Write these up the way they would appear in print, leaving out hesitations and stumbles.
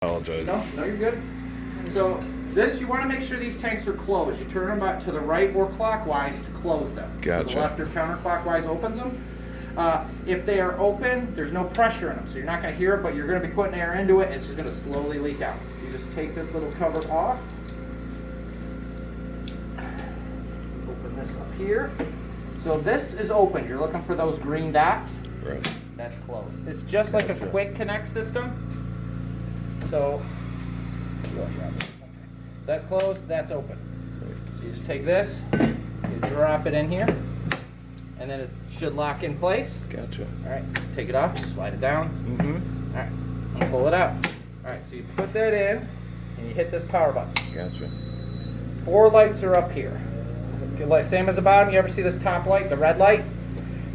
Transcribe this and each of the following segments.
Apologize. No, you're good. So this, you want to make sure these tanks are closed. You turn them back to the right or clockwise to close them. Gotcha. To the left or counterclockwise opens them. If they are open, there's no pressure in them, so you're not going to hear it, but you're going to be putting air into it. It's just going to slowly leak out. So you just take this little cover off. Open this up here. So this is open. You're looking for those green dots. Right. That's closed. It's just like a quick connect system. So that's closed, that's open. So you just take this, you drop it in here, and then it should lock in place. Gotcha. All right, take it off, you slide it down. Mm-hmm. All right, and pull it out. All right, so you put that in, and you hit this power button. Gotcha. 4 lights are up here. Like same as the bottom. You ever see this top light, the red light?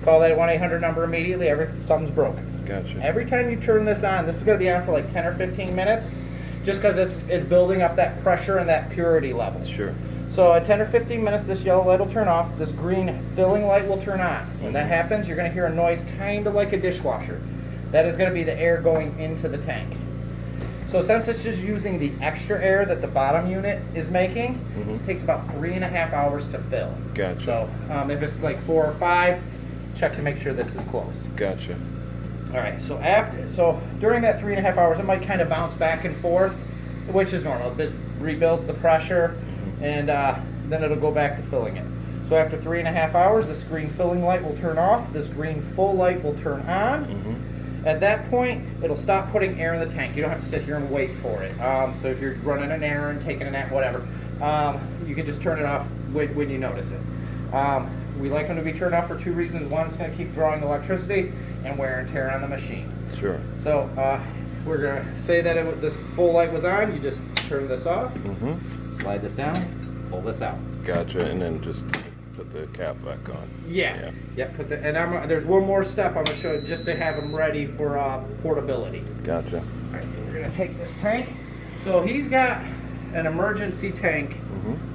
Call that 1-800 number immediately. Something's broken. Gotcha. Every time you turn this on, this is going to be on for like 10 or 15 minutes, just because it's building up that pressure and that purity level. Sure. So at 10 or 15 minutes, this yellow light will turn off. This green filling light will turn on. When that happens, you're going to hear a noise kind of like a dishwasher. That is going to be the air going into the tank. So since it's just using the extra air that the bottom unit is making, this takes about 3.5 hours to fill. Gotcha. So if it's like 4 or 5, check to make sure this is closed. Gotcha. All right, so during that 3.5 hours, it might kind of bounce back and forth, which is normal. It rebuilds the pressure, and then it'll go back to filling it. So after 3.5 hours, this green filling light will turn off. This green full light will turn on. At that point, it'll stop putting air in the tank. You don't have to sit here and wait for it. So if you're running an errand, taking a nap, whatever, you can just turn it off when you notice it. We like them to be turned off for 2 reasons. One, it's going to keep drawing electricity, and wear and tear on the machine. Sure. So we're going to say that this full light was on. You just turn this off, slide this down, pull this out. Gotcha. And then just put the cap back on. Yeah. Put the, and there's one more step I'm going to show you just to have them ready for portability. Gotcha. All right, so we're going to take this tank. So he's got an emergency tank.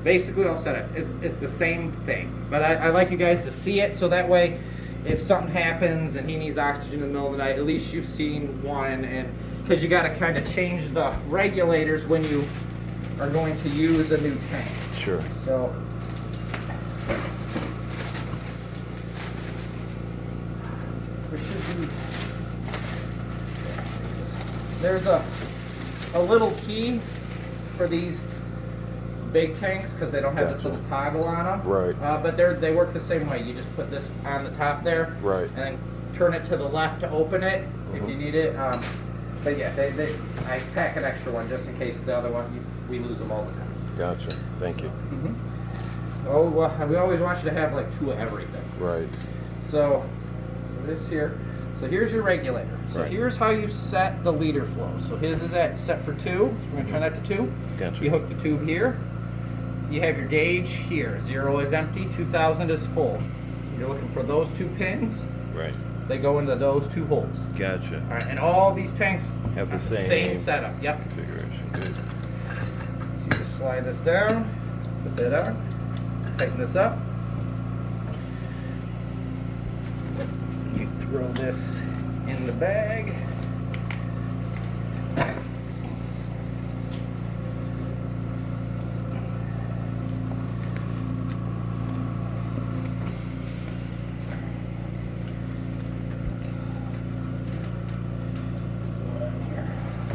Basically all set up. It's the same thing, but I like you guys to see it, so that way if something happens and he needs oxygen in the middle of the night, at least you've seen one, and because you got to kind of change the regulators when you are going to use a new tank. Sure. So there should be, there's a little key for these big tanks because they don't have this little toggle on them. Right. But they work the same way. You just put this on the top there. Right. And then turn it to the left to open it if you need it. But yeah, I pack an extra one just in case the other one, we lose them all the time. Gotcha. Thank you. Oh, well, we always want you to have like 2 of everything. Right. So this here. So here's your regulator. So here's how you set the liter flow. So his is set for 2. So we're going to turn that to 2. Gotcha. You hook the tube here. You have your gauge here. 0 is empty, 2000 is full. You're looking for those 2 pins. Right. They go into those 2 holes. Gotcha. All right, and all these tanks Have the same setup. Yep. configuration. Good. So you just slide this down, put that on, tighten this up. You throw this in the bag.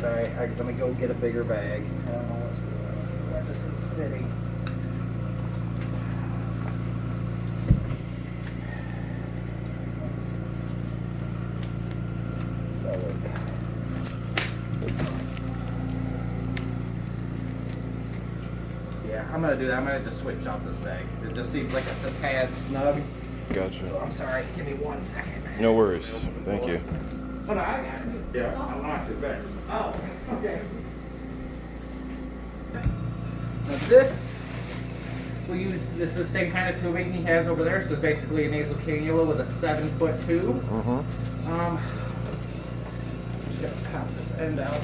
Sorry, let me go get a bigger bag. I don't know what's going on. Why this isn't fitting. Yeah, I'm gonna do that. I'm gonna just switch out this bag. It just seems like it's a tad snug. Gotcha. So I'm sorry. Give me 1 second. No worries. Thank you. Oh no, I got it. Yeah, I locked it back. Oh, okay. Now this, this is the same kind of tubing he has over there, so it's basically a nasal cannula with a 7-foot tube. Just gotta pop this end out.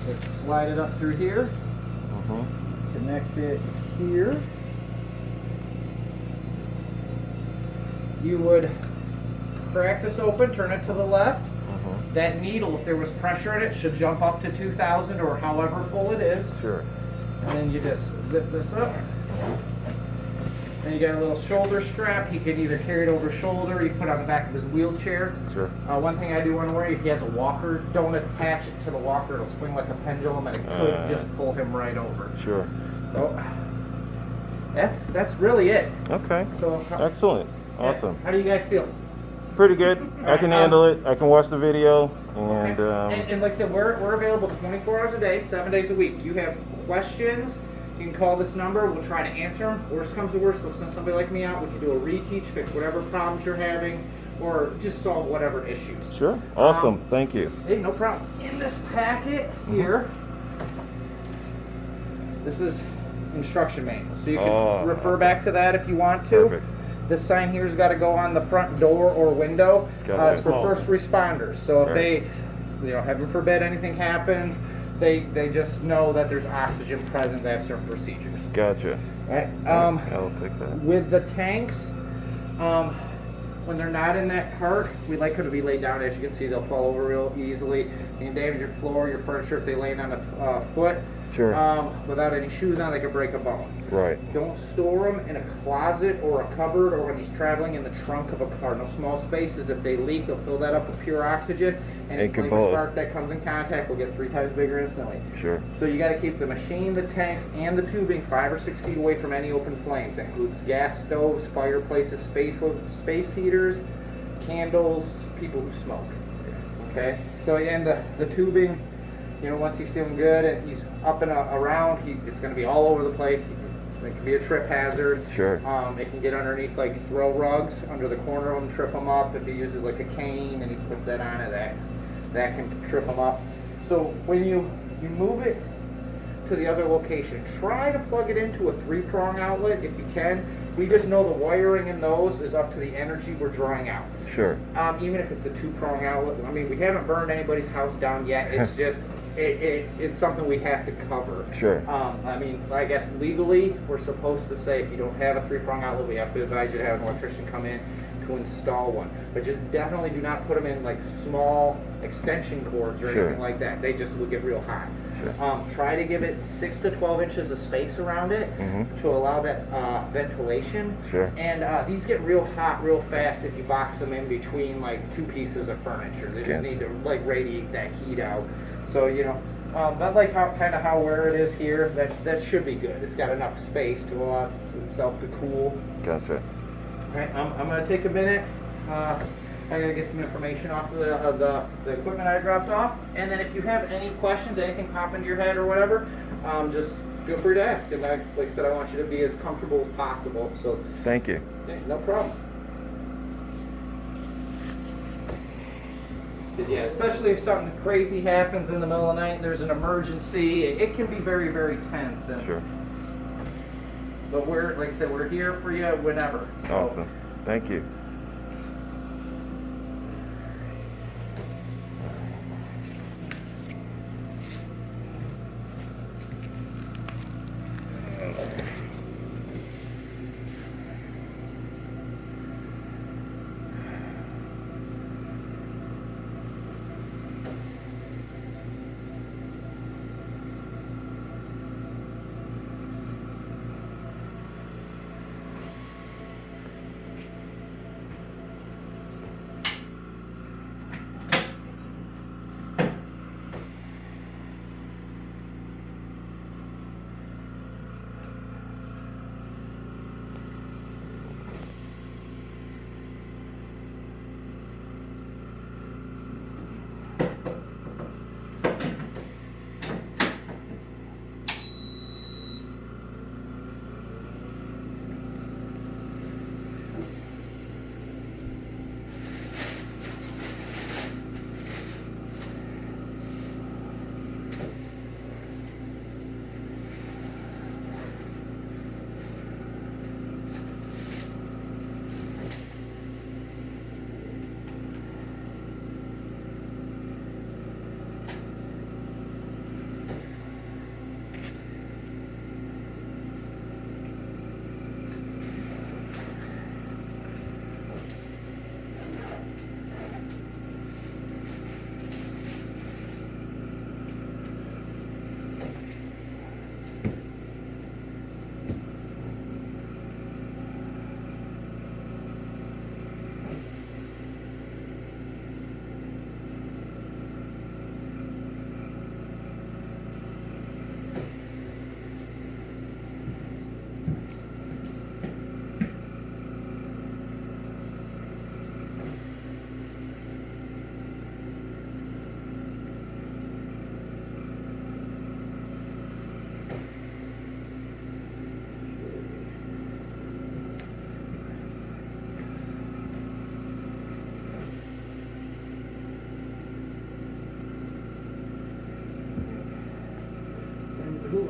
Just slide it up through here. Connect it here. you would crack this open, turn it to the left. Mm-hmm. That needle, if there was pressure in it, should jump up to 2,000 or however full it is. Sure. And then you just zip this up. Then you got a little shoulder strap. He can either carry it over shoulder, you put it on the back of his wheelchair. Sure. One thing I do want to worry, if he has a walker, don't attach it to the walker. It'll swing like a pendulum and it could just pull him right over. Sure. So that's really it. Okay. So Excellent. Awesome. How do you guys feel? Pretty good. I can handle it. I can watch the video. And, And like I said, we're available 24 hours a day, 7 days a week. You have questions, you can call this number. We'll try to answer them. Worst comes to worst, we'll send somebody like me out. We can do a reteach, fix whatever problems you're having, or just solve whatever issues. sure. Awesome. Thank you. Hey, no problem. In this packet here, this is instruction manual. So you can refer back to that if you want to. Perfect. This sign here's got to go on the front door or window. Got It's it. for first responders. So if Right. they, heaven forbid anything happens, they just know that there's oxygen present. They have certain procedures. Gotcha. Right. I'll take that. With the tanks, when they're not in that cart, we like them to be laid down. As you can see, they'll fall over real easily. You can damage your floor, your furniture if they lay on a foot. Sure. Without any shoes on, they could break a bone. Right. Don't store them in a closet or a cupboard or when he's traveling in the trunk of a car. No small spaces. If they leak, they'll fill that up with pure oxygen. And It a can flame blow. spark that comes in contact will get 3 times bigger instantly. Sure. So you got to keep the machine, the tanks, and the tubing 5 or 6 feet away from any open flames. That includes gas stoves, fireplaces, space heaters, candles, people who smoke. Okay? So and the tubing, once he's feeling good and he's up and around, it's going to be all over the place. It can be a trip hazard. Sure. It can get underneath like throw rugs under the corner of them, trip them up. If he uses like a cane and he puts that on it, that can trip them up. So when you move it to the other location, try to plug it into a 3-prong outlet if you can. We just know the wiring in those is up to the energy we're drawing out. Sure. Even if it's a 2-prong outlet, I mean, we haven't burned anybody's house down yet. It's just, it's something we have to cover. Sure. I mean, I guess legally, we're supposed to say if you don't have a 3-prong outlet, we have to advise you to have an electrician come in to install one. But just definitely do not put them in like small extension cords or Sure. anything like that. They just will get real hot. Sure. Try to give it 6 to 12 inches of space around it to allow that ventilation. Sure. And these get real hot real fast if you box them in between like 2 pieces of furniture. They just need to like radiate that heat out. So but like how where it is here, that should be good. It's got enough space to allow itself to cool. Gotcha. All right, I'm gonna take a minute. I gotta get some information off of the equipment I dropped off, and then if you have any questions, anything pop into your head or whatever, just feel free to ask. And like I said, I want you to be as comfortable as possible. So Thank you. yeah, no problem. Yeah, especially if something crazy happens in the middle of the night and there's an emergency, it can be very, very tense. And, Sure. But like I said, we're here for you whenever. So, Awesome. Thank you.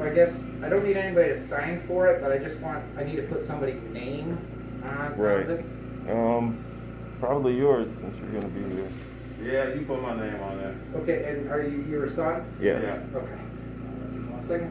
I guess I don't need anybody to sign for it, but I need to put somebody's name on Right. this. Probably yours since you're gonna be here. Yeah, you put my name on there. Okay, and are you your son? Yes. Yeah. Okay. 1 second.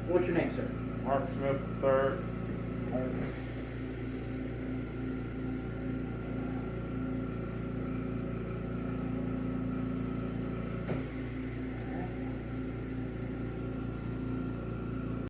What's your name, sir? Mark Smith III.